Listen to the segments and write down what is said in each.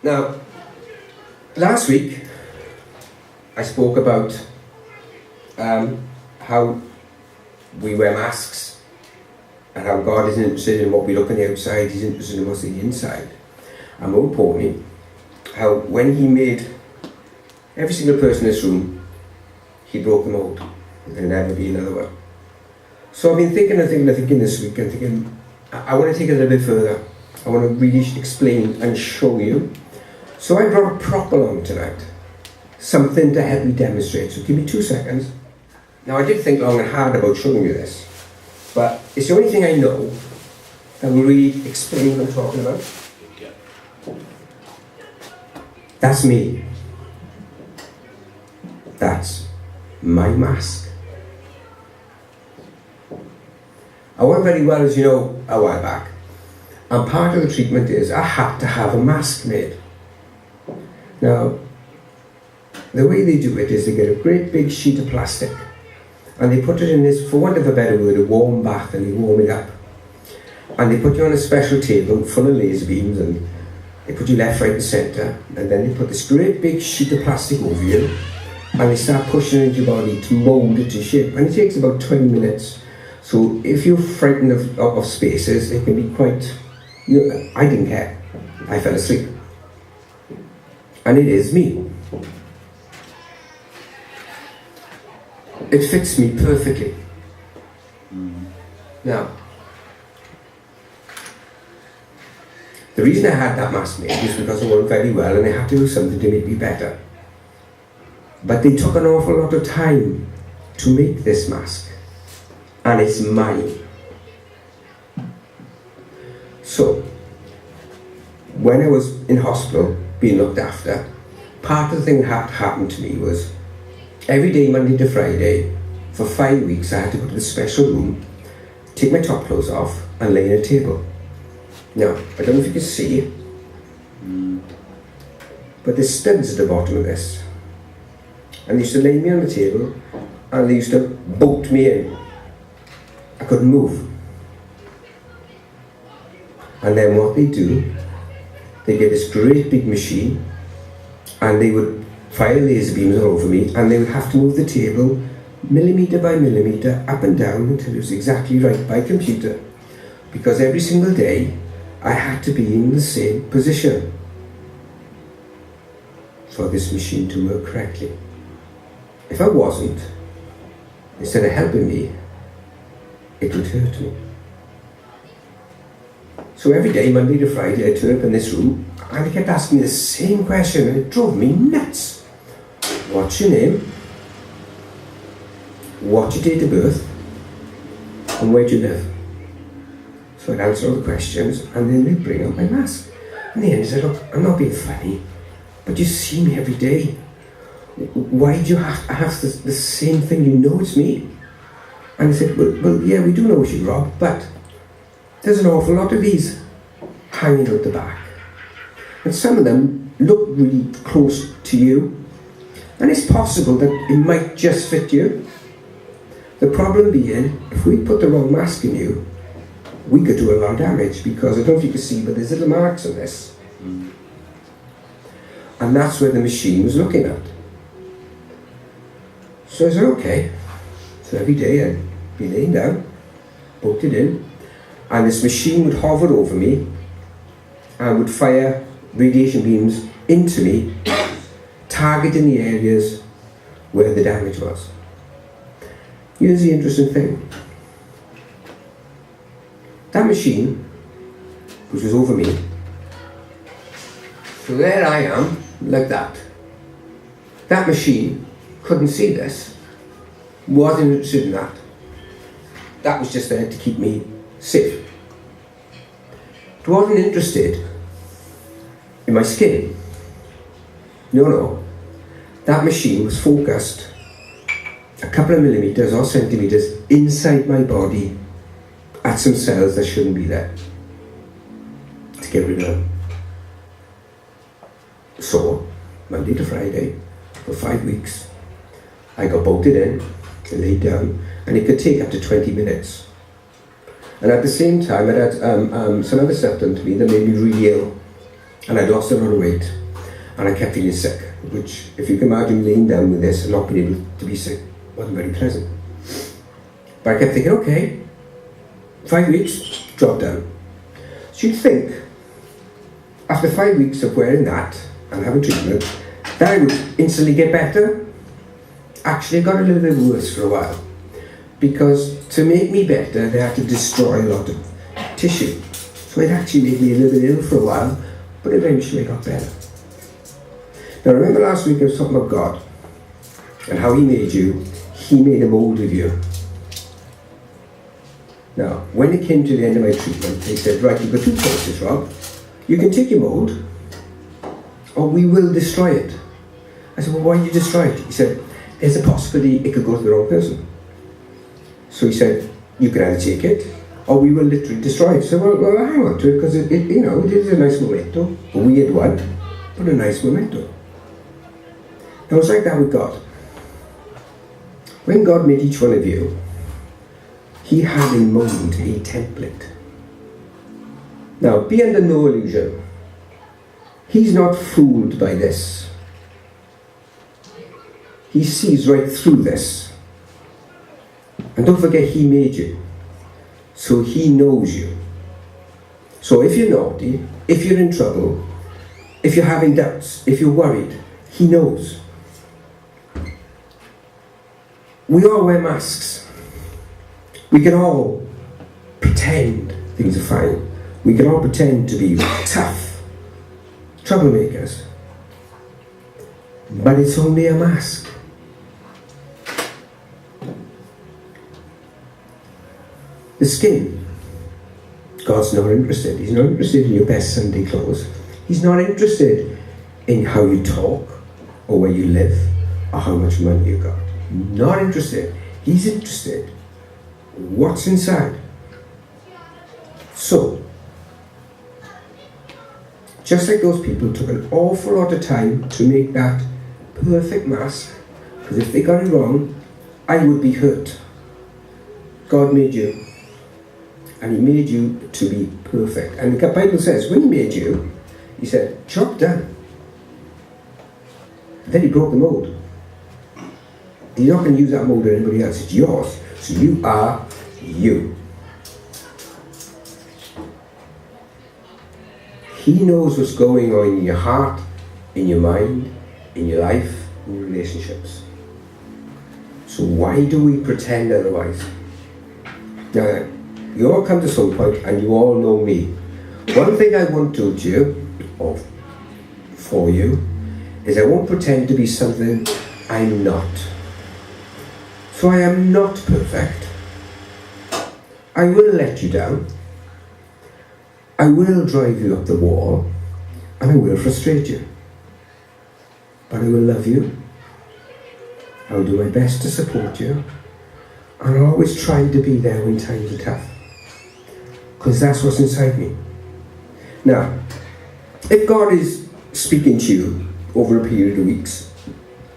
Now, last week I spoke about how we wear masks and how God isn't interested in what we look on the outside, He's interested in what's in the inside. And more importantly, how when He made every single person in this room, He broke them out. There'll never be another one. So I've been thinking this week and thinking, I want to take it a little bit further. I want to really explain and show you. So I brought a prop along tonight. Something to help me demonstrate. So give me 2 seconds. Now I did think long and hard about showing you this. But it's the only thing I know that will really explain what I'm talking about. That's me. That's my mask. I went very well, as you know, a while back. And part of the treatment is I had to have a mask made. Now, the way they do it is they get a great big sheet of plastic and they put it in this, for want of a better word, a warm bath, and they warm it up. And they put you on a special table full of laser beams and they put you left, right and centre, and then they put this great big sheet of plastic over you and they start pushing it into your body to mould it to shape. And it takes about 20 minutes. So if you're frightened of spaces, it can be quite... I didn't care. I fell asleep. And it is me. It fits me perfectly. Now, the reason I had that mask made is because I wasn't very well and I had to do something to make me better. But they took an awful lot of time to make this mask. And it's mine. So, when I was in hospital being looked after, part of the thing that had to happen to me was every day, Monday to Friday, for 5 weeks, I had to go to this special room, take my top clothes off, and lay on a table. Now, I don't know if you can see, but there's studs at the bottom of this. And they used to lay me on the table, and they used to bolt me in. I couldn't move. And then what they do, they get this great big machine and they would fire laser beams all over me and they would have to move the table millimetre by millimetre up and down until it was exactly right by computer, because every single day I had to be in the same position for this machine to work correctly. If I wasn't, instead of helping me, it would hurt me. So every day, Monday to Friday, I turned up in this room and they kept asking me the same question and it drove me nuts. What's your name? What's your date of birth? And where do you live? So I'd answer all the questions and then they'd bring out my mask. And the end I said, look, I'm not being funny, but you see me every day. Why do you have to have the same thing? You know it's me. And they said, well, yeah, we do know it's you, Rob, but there's an awful lot of these hanging out the back. And some of them look really close to you. And it's possible that it might just fit you. The problem being, if we put the wrong mask in you, we could do a lot of damage, because I don't know if you can see, but there's little marks on this. And that's where the machine was looking at. So I said, okay. So every day I'd be laying down, poked it in, and this machine would hover over me and would fire radiation beams into me, targeting the areas where the damage was. Here's the interesting thing. That machine, which was over me, so there I am, like that. That machine couldn't see this, wasn't interested in that. That was just there to keep me safe. It wasn't interested in my skin. No. That machine was focused a couple of millimetres or centimetres inside my body at some cells that shouldn't be there, to get rid of them. So, Monday to Friday, for 5 weeks, I got bolted in, laid down, and it could take up to 20 minutes. And at the same time, I had some other stuff done to me that made me really ill. And I lost a lot of weight. And I kept feeling sick, which, if you can imagine laying down with this and not being able to be sick, wasn't very pleasant. But I kept thinking, okay, 5 weeks, job done. So you'd think, after 5 weeks of wearing that and having treatment, that I would instantly get better. Actually, it got a little bit worse for a while. Because to make me better, they had to destroy a lot of tissue. So it actually made me a little bit ill for a while, but eventually it got better. Now remember last week I was talking about God and how He made you. He made a mould of you. Now, when it came to the end of my treatment, they said, right, you've got two choices, Rob. You can take your mould, or we will destroy it. I said, well, why did you destroy it? He said, there's a possibility it could go to the wrong person. So he said, you can either take it, or we will literally destroy it. So, well hang on to it, because it is a nice memento. A weird one, but a nice memento. Now, it's like that with God. When God made each one of you, He had a mold, a template. Now, be under no illusion. He's not fooled by this. He sees right through this. And don't forget, He made you. So He knows you. So if you're naughty, if you're in trouble, if you're having doubts, if you're worried, He knows. We all wear masks. We can all pretend things are fine. We can all pretend to be tough, troublemakers. But it's only a mask. The skin, God's not interested. He's not interested in your best Sunday clothes. He's not interested in how you talk, or where you live, or how much money you got. Not interested. He's interested in what's inside. So, just like those people took an awful lot of time to make that perfect mask, because if they got it wrong, I would be hurt. God made you, and He made you to be perfect. And the Bible says, when He made you, He said, job done. Then He broke the mold. You're not going to use that mold on anybody else. It's yours. So you are you. He knows what's going on in your heart, in your mind, in your life, in your relationships. So why do we pretend otherwise? Now, you all come to some point and you all know me. One thing I won't do to you, or for you, is I won't pretend to be something I'm not. So I am not perfect. I will let you down. I will drive you up the wall, and I will frustrate you. But I will love you. I will do my best to support you. And I'll always try to be there when times are tough. Because that's what's inside me. Now, if God is speaking to you over a period of weeks,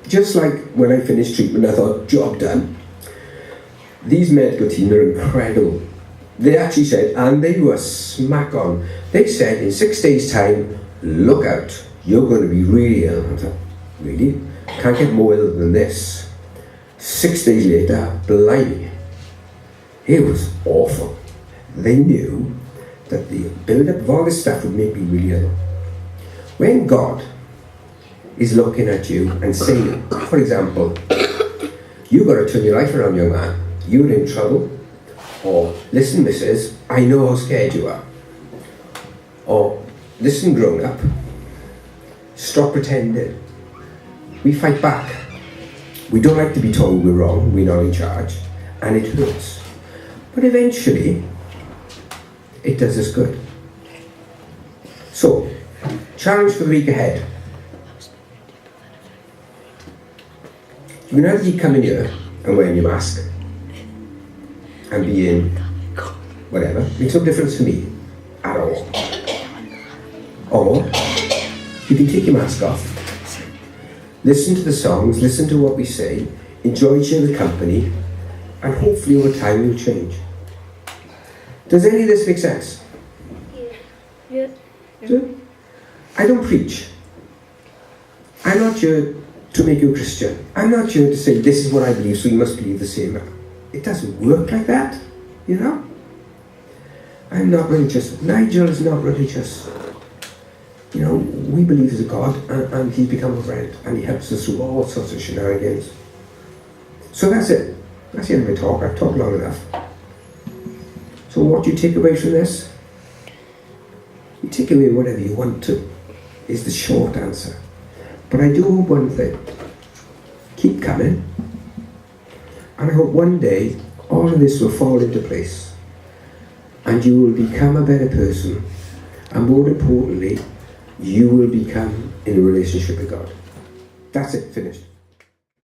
just like when I finished treatment, I thought, job done. These medical team are incredible. They actually said, and they were smack on, they said in 6 days' time, look out, you're going to be really ill. I thought, really? Can't get more ill than this. 6 days later, blimey, it was awful. They knew that the build-up of all this stuff would make me really ill. When God is looking at you and saying, for example, you've got to turn your life around, young man. You're in trouble. Or, listen, missus, I know how scared you are. Or, listen, grown up, stop pretending. We fight back. We don't like to be told we're wrong, we're not in charge, and it hurts. But eventually, it does us good. So, challenge for the week ahead. You can either keep coming here and wearing your mask and being whatever, makes no difference to me at all. Or you can take your mask off, listen to the songs, listen to what we say, enjoy each other's company, and hopefully over time you'll change. Does any of this make sense? Yeah. Yeah. I don't preach. I'm not here to make you a Christian. I'm not here to say this is what I believe, so you must believe the same. It doesn't work like that, you know. I'm not religious. Nigel is not religious. You know, we believe there's a God, and he's become a friend, and he helps us through all sorts of shenanigans. So that's it. That's the end of my talk. I've talked long enough. So what do you take away from this? You take away whatever you want to, is the short answer. But I do hope one thing. Keep coming. And I hope one day all of this will fall into place. And you will become a better person. And more importantly, you will become in a relationship with God. That's it, finished.